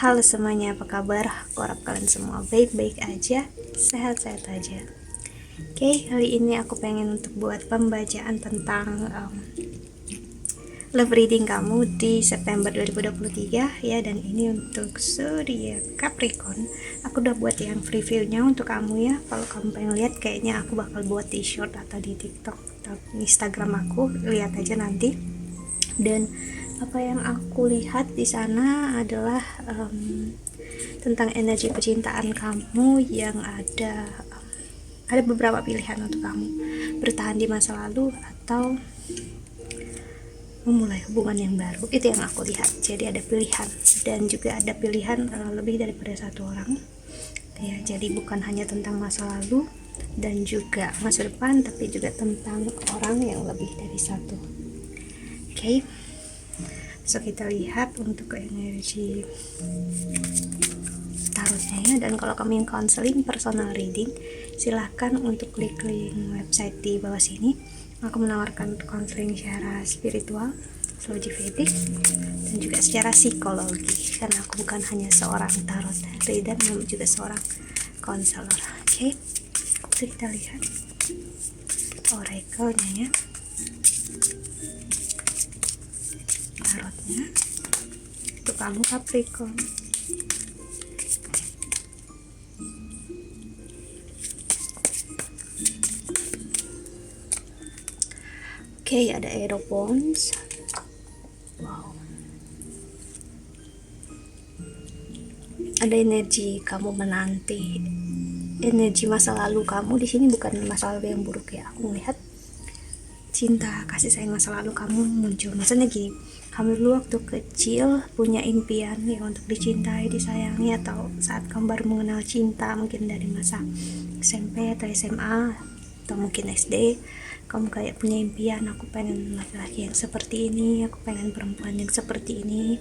Halo semuanya, apa kabar? Aku harap kalian semua baik-baik aja, sehat-sehat aja. Oke, kali ini aku pengen untuk buat pembacaan tentang love reading kamu di September 2023 ya, dan ini untuk zodiak Capricorn. Aku udah buat yang previewnya untuk kamu ya. Kalau kamu pengen lihat, kayaknya aku bakal buat di short atau di TikTok atau Instagram aku, lihat aja nanti. Dan apa yang aku lihat di sana adalah tentang energi percintaan kamu yang ada beberapa pilihan untuk kamu: bertahan di masa lalu atau memulai hubungan yang baru. Itu yang aku lihat. Jadi ada pilihan, dan juga ada pilihan lebih daripada satu orang ya. Jadi bukan hanya tentang masa lalu dan juga masa depan, tapi juga tentang orang yang lebih dari satu. Oke, so kita lihat untuk energi tarotnya ya. Dan kalau kamu yang counseling personal reading, silahkan untuk klik link website di bawah sini. Aku menawarkan counseling secara spiritual, astrologi Vedic, dan juga secara psikologi, karena aku bukan hanya seorang tarot reader, namun juga seorang konselor. Oke, kita lihat oracle-nya ya, tarotnya untuk kamu Capricorn. Oke, ada Aeropods. Wow. Ada energi kamu menanti, energi masa lalu kamu di sini, bukan masa lalu yang buruk ya. Aku melihat cinta, kasih sayang masa lalu kamu muncul. Maksudnya gini, kamu dulu waktu kecil punya impian ya untuk dicintai, disayangi, atau saat kamu baru mengenal cinta, mungkin dari masa SMP atau SMA atau mungkin SD, kamu kayak punya impian, aku pengen laki-laki yang seperti ini, aku pengen perempuan yang seperti ini.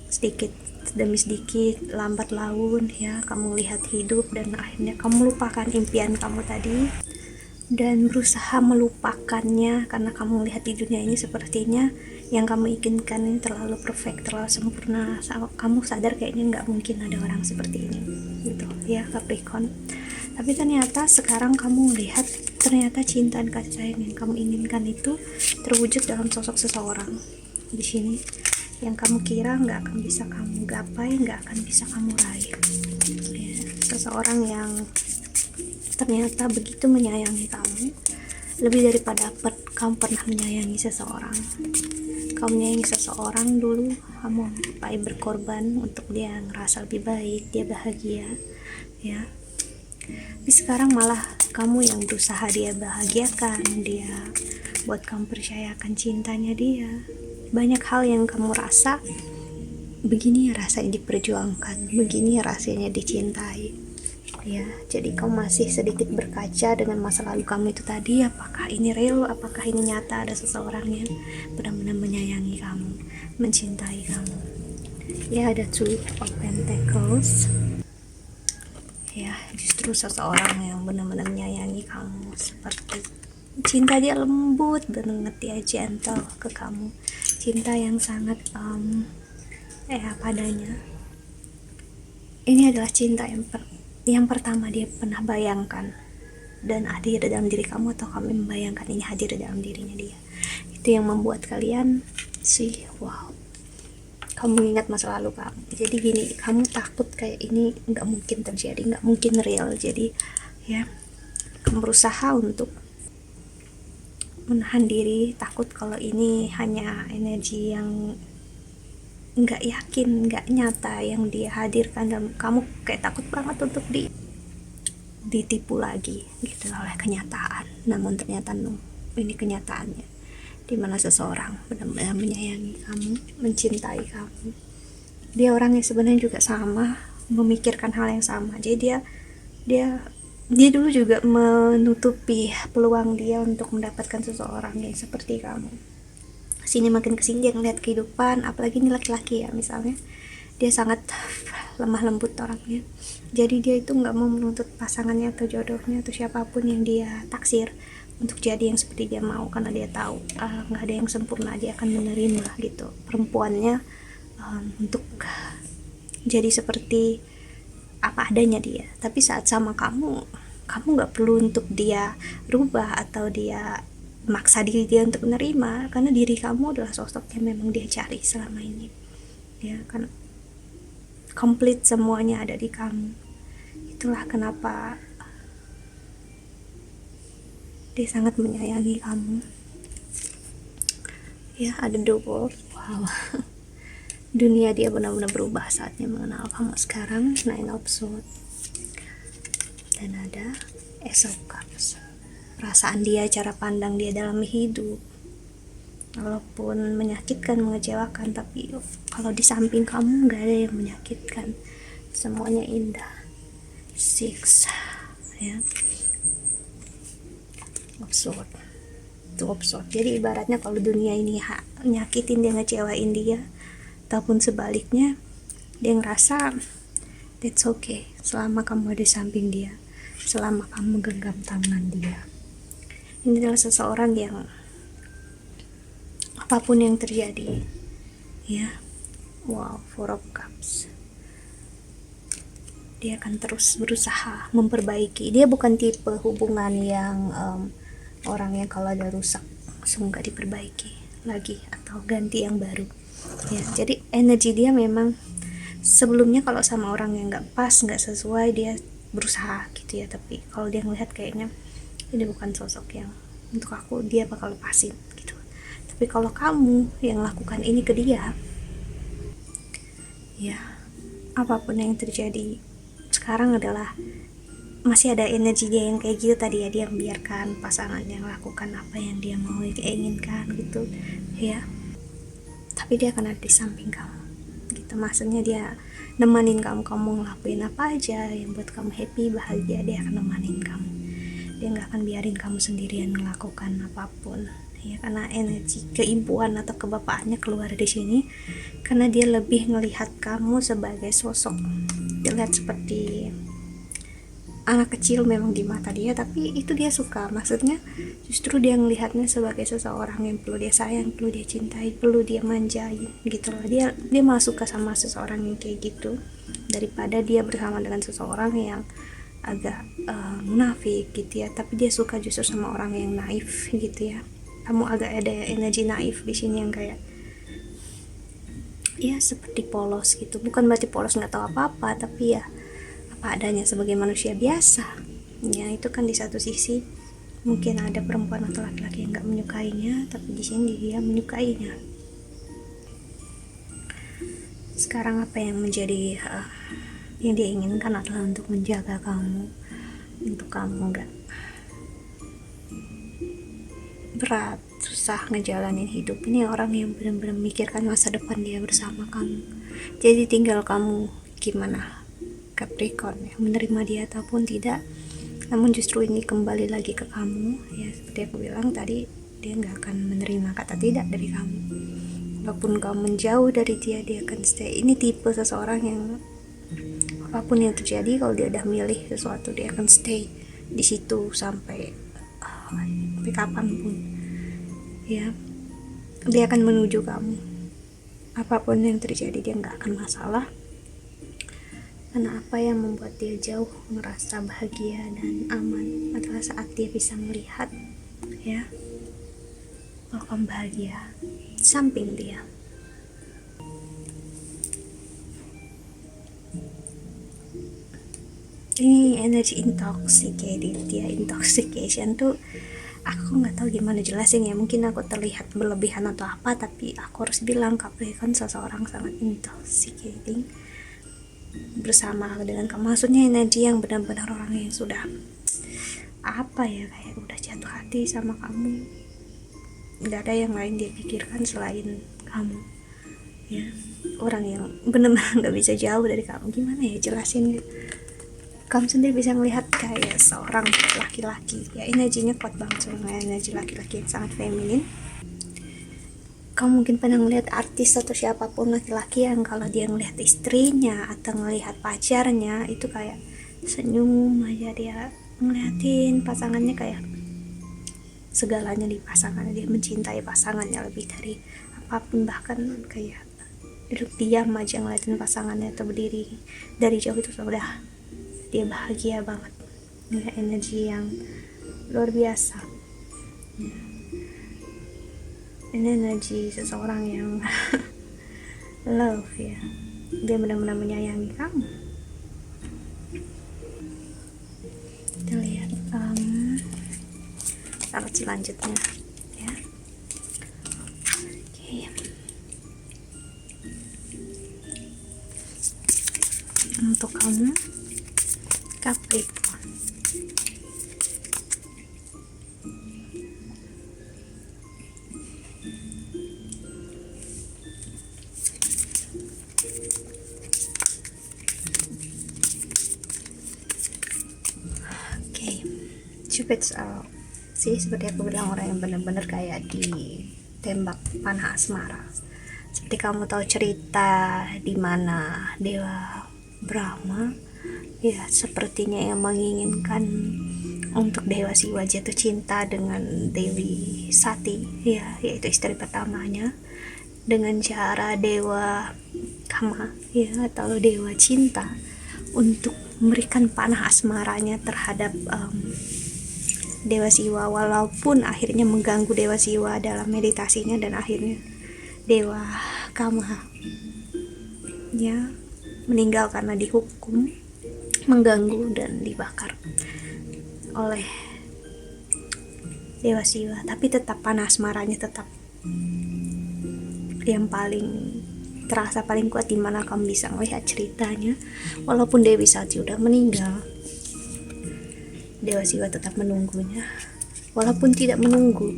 Sedikit demi sedikit, lambat laun ya, kamu lihat hidup dan akhirnya kamu lupakan impian kamu tadi dan berusaha melupakannya, karena kamu lihat di dunia ini sepertinya yang kamu inginkan ini terlalu perfect, terlalu sempurna. Kamu sadar kayaknya nggak mungkin ada orang seperti ini gitu ya Capricorn. Tapi ternyata sekarang kamu lihat, ternyata cinta dan kasih sayang yang kamu inginkan itu terwujud dalam sosok seseorang di sini yang kamu kira nggak akan bisa kamu gapai, nggak akan bisa kamu raih ya. Seseorang yang ternyata begitu menyayangi kamu, lebih daripada kamu pernah menyayangi seseorang. Kamu menyayangi seseorang dulu, kamu sampai berkorban untuk dia ngerasa lebih baik, dia bahagia ya. Tapi sekarang malah kamu yang berusaha dia bahagiakan, dia buat kamu percayakan cintanya dia. Banyak hal yang kamu rasa, begini rasanya diperjuangkan, begini rasanya dicintai ya. Jadi kamu masih sedikit berkaca dengan masa lalu kamu itu tadi. Apakah ini real, apakah ini nyata, ada seseorang yang benar-benar menyayangi kamu, mencintai kamu ya. Ada Two of Pentacles ya, justru seseorang yang benar-benar menyayangi kamu, seperti cinta dia lembut banget ya, gentle ke kamu, cinta yang sangat padanya. Ini adalah cinta yang pertama dia pernah bayangkan dan hadir dalam diri kamu, atau kamu membayangkan ini hadir dalam dirinya dia. Itu yang membuat kalian sih wow, kamu ingat masa lalu kamu. Jadi gini, kamu takut kayak ini nggak mungkin terjadi, nggak mungkin real. Jadi ya, kamu berusaha untuk menahan diri, takut kalau ini hanya energi yang nggak yakin, nggak nyata yang dia hadirkan, dan kamu kayak takut banget untuk ditipu lagi gitu oleh kenyataan. Namun ternyata ini kenyataannya, dimana seseorang benar-benar menyayangi kamu, mencintai kamu. Dia orang yang sebenarnya juga sama, memikirkan hal yang sama. Jadi dia dulu juga menutupi peluang dia untuk mendapatkan seseorang yang seperti kamu. Sini makin kesini dia ngeliat kehidupan, apalagi ini laki-laki ya misalnya, dia sangat lemah lembut orangnya. Jadi dia itu nggak mau menuntut pasangannya atau jodohnya atau siapapun yang dia taksir untuk jadi yang seperti dia mau, karena dia tahu nggak ada yang sempurna. Dia akan menerima gitu perempuannya untuk jadi seperti apa adanya dia. Tapi saat sama kamu nggak perlu untuk dia rubah atau dia maksa diri dia untuk menerima, karena diri kamu adalah sosok yang memang dia cari selama ini, ya kan. Komplit semuanya ada di kamu. Itulah kenapa dia sangat menyayangi kamu. Ya, ada the world. Wow. Dunia dia benar-benar berubah saatnya mengenal kamu sekarang. Nine of Swords. Dan ada Ace of Cups. Perasaan dia, cara pandang dia dalam hidup, walaupun menyakitkan, mengecewakan, tapi kalau di samping kamu gak ada yang menyakitkan, semuanya indah. Six, ya, of Swords, Two of Swords. Jadi ibaratnya kalau dunia ini nyakitin dia, ngecewain dia, ataupun sebaliknya, dia ngerasa that's okay selama kamu ada di samping dia, selama kamu genggam tangan dia. Ini adalah seseorang yang apapun yang terjadi, ya, wow, Four of Cups, dia akan terus berusaha memperbaiki. Dia bukan tipe hubungan yang orang yang kalau ada rusak langsung gak diperbaiki lagi atau ganti yang baru, ya. Jadi energi dia memang sebelumnya kalau sama orang yang gak pas, gak sesuai, dia berusaha gitu ya. Tapi kalau dia ngelihat kayaknya ini bukan sosok yang untuk aku, dia bakal lepasin gitu. Tapi kalau kamu yang lakukan ini ke dia, ya, apapun yang terjadi sekarang adalah masih ada energi dia yang kayak gitu tadi ya. Dia membiarkan pasangan yang lakukan apa yang dia mau, inginkan gitu ya. Tapi dia akan ada di samping kamu gitu. Maksudnya dia nemanin kamu ngelakuin apa aja yang buat kamu happy, bahagia. Dia akan nemanin kamu. Dia gak akan biarin kamu sendirian melakukan apapun, ya, karena energi keibuan atau kebapaannya keluar di sini. Karena dia lebih ngelihat kamu sebagai sosok, dia lihat seperti anak kecil memang di mata dia, tapi itu dia suka. Maksudnya justru dia ngelihatnya sebagai seseorang yang perlu dia sayang, perlu dia cintai, perlu dia manjain gitu loh. Dia malah suka sama seseorang yang kayak gitu daripada dia bersama dengan seseorang yang agak munafik gitu ya. Tapi dia suka justru sama orang yang naif gitu ya. Kamu agak ada energi naif di sini yang kayak ya seperti polos gitu. Bukan berarti polos nggak tahu apa-apa, tapi ya apa adanya sebagai manusia biasa. Ya itu kan di satu sisi mungkin ada perempuan atau laki-laki yang nggak menyukainya, tapi di sini dia menyukainya. Sekarang apa yang menjadi yang dia inginkan adalah untuk menjaga kamu, untuk kamu nggak berat, susah ngejalanin hidup. Ini orang yang benar-benar memikirkan masa depan dia bersama kamu. Jadi tinggal kamu gimana, Capricorn, ya, menerima dia ataupun tidak. Namun justru ini kembali lagi ke kamu, ya. Seperti aku bilang tadi, dia nggak akan menerima kata tidak dari kamu. Walaupun kamu menjauh dari dia, dia akan stay. Ini tipe seseorang yang apapun yang terjadi, kalau dia udah milih sesuatu, dia akan stay di situ sampai kapanpun, ya. Dia akan menuju kamu. Apapun yang terjadi, dia nggak akan masalah. Karena apa yang membuat dia jauh merasa bahagia dan aman adalah saat dia bisa melihat, ya, kalau kamu bahagia di samping dia. Ini energi intoxicated ya. Intoxication tuh aku nggak tahu gimana jelasin ya. Mungkin aku terlihat berlebihan atau apa, tapi aku harus bilang Capricorn seseorang sangat intoxicating bersama dengan kamu. Maksudnya energi yang benar-benar orang yang sudah apa ya, kayak udah jatuh hati sama kamu, nggak ada yang lain dia pikirkan selain kamu, ya. Orang yang benar-benar nggak bisa jauh dari kamu. Gimana ya jelasinnya, kamu sendiri bisa melihat kayak seorang laki-laki, ya, energinya kuat banget, soalnya energi laki-laki yang sangat feminin. Kamu mungkin pernah ngelihat artis atau siapapun laki-laki yang kalau dia ngelihat istrinya atau ngelihat pacarnya itu kayak senyum aja, dia ngeliatin pasangannya kayak segalanya di pasangannya, dia mencintai pasangannya lebih dari apapun, bahkan kayak duduk diam aja ngeliatin pasangannya atau berdiri dari jauh itu sudah dia bahagia banget. Ya, energi yang luar biasa. Ini energi seseorang yang love ya, dia benar-benar menyayangi kamu. Kita lihat syarat selanjutnya ya. Oke. Untuk kamu Capricorn, Cupid's Arrow sih, seperti aku bilang, orang yang benar-benar kayak ditembak panah asmara. Seperti kamu tahu cerita di mana Dewa Brahma ya sepertinya yang menginginkan untuk Dewa Siwa jatuh cinta dengan Dewi Sati ya, yaitu istri pertamanya, dengan cara Dewa Kama ya atau Dewa Cinta untuk memberikan panah asmaranya terhadap Dewa Siwa, walaupun akhirnya mengganggu Dewa Siwa dalam meditasinya, dan akhirnya Dewa Kama ya meninggal karena dihukum mengganggu dan dibakar oleh Dewa Siwa. Tapi tetap panah asmaranya tetap yang paling terasa paling kuat, dimana kamu bisa melihat ceritanya walaupun Dewi Sati udah meninggal, Dewa Siwa tetap menunggunya, walaupun tidak menunggu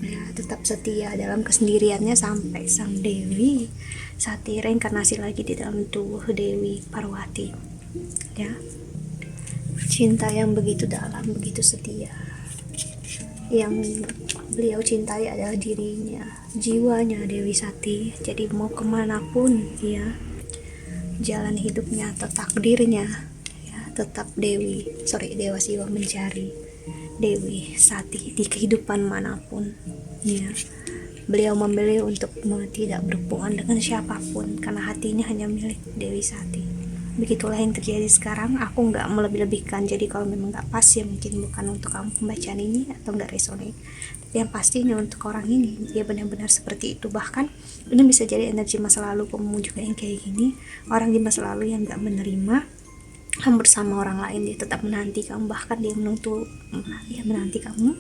ya, tetap setia dalam kesendiriannya sampai sang Dewi Sati reinkarnasi lagi di dalam tubuh Dewi Parwati ya. Cinta yang begitu dalam, begitu setia, yang beliau cintai adalah dirinya, jiwanya Dewi Sati. Jadi mau kemanapun ya jalan hidupnya atau takdirnya ya, tetap Dewa Siwa mencari Dewi Sati di kehidupan manapun ya. Beliau memilih untuk tidak berhubungan dengan siapapun karena hatinya hanya milik Dewi Sati. Begitulah yang terjadi sekarang. Aku nggak melebih-lebihkan, jadi kalau memang nggak pas ya mungkin bukan untuk kamu pembacaan ini atau nggak resonate. Tapi yang pastinya untuk orang ini dia benar-benar seperti itu. Bahkan ini bisa jadi energi masa lalu kamu juga yang kayak gini, orang di masa lalu yang nggak menerima kamu bersama orang lain. Dia tetap menanti kamu, bahkan dia menanti kamu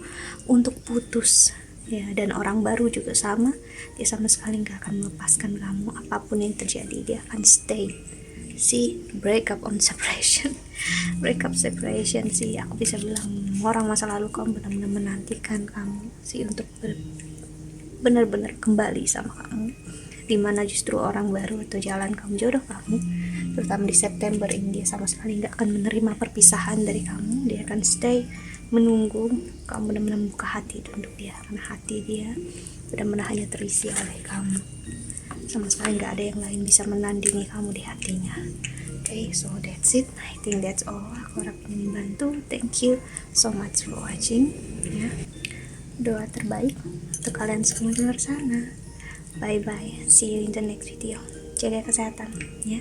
untuk putus ya. Dan orang baru juga sama, dia sama sekali nggak akan melepaskan kamu. Apapun yang terjadi dia akan stay. Break up separation sih, aku bisa bilang orang masa lalu kamu benar-benar menantikan kamu sih untuk benar-benar kembali sama kamu, dimana justru orang baru atau jalan kamu, jodoh kamu terutama di September ini, dia sama sekali nggak akan menerima perpisahan dari kamu. Dia akan stay menunggu kamu benar-benar membuka hati untuk dia, karena hati dia benar-benar hanya terisi oleh kamu. Sama sekali nggak ada yang lain bisa menandingi kamu di hatinya. So that's it. I think that's all. Aku harap ini membantu. Thank you so much for watching ya. Doa terbaik untuk kalian semua di luar sana. Bye bye, see you in the next video. Jaga kesehatan ya.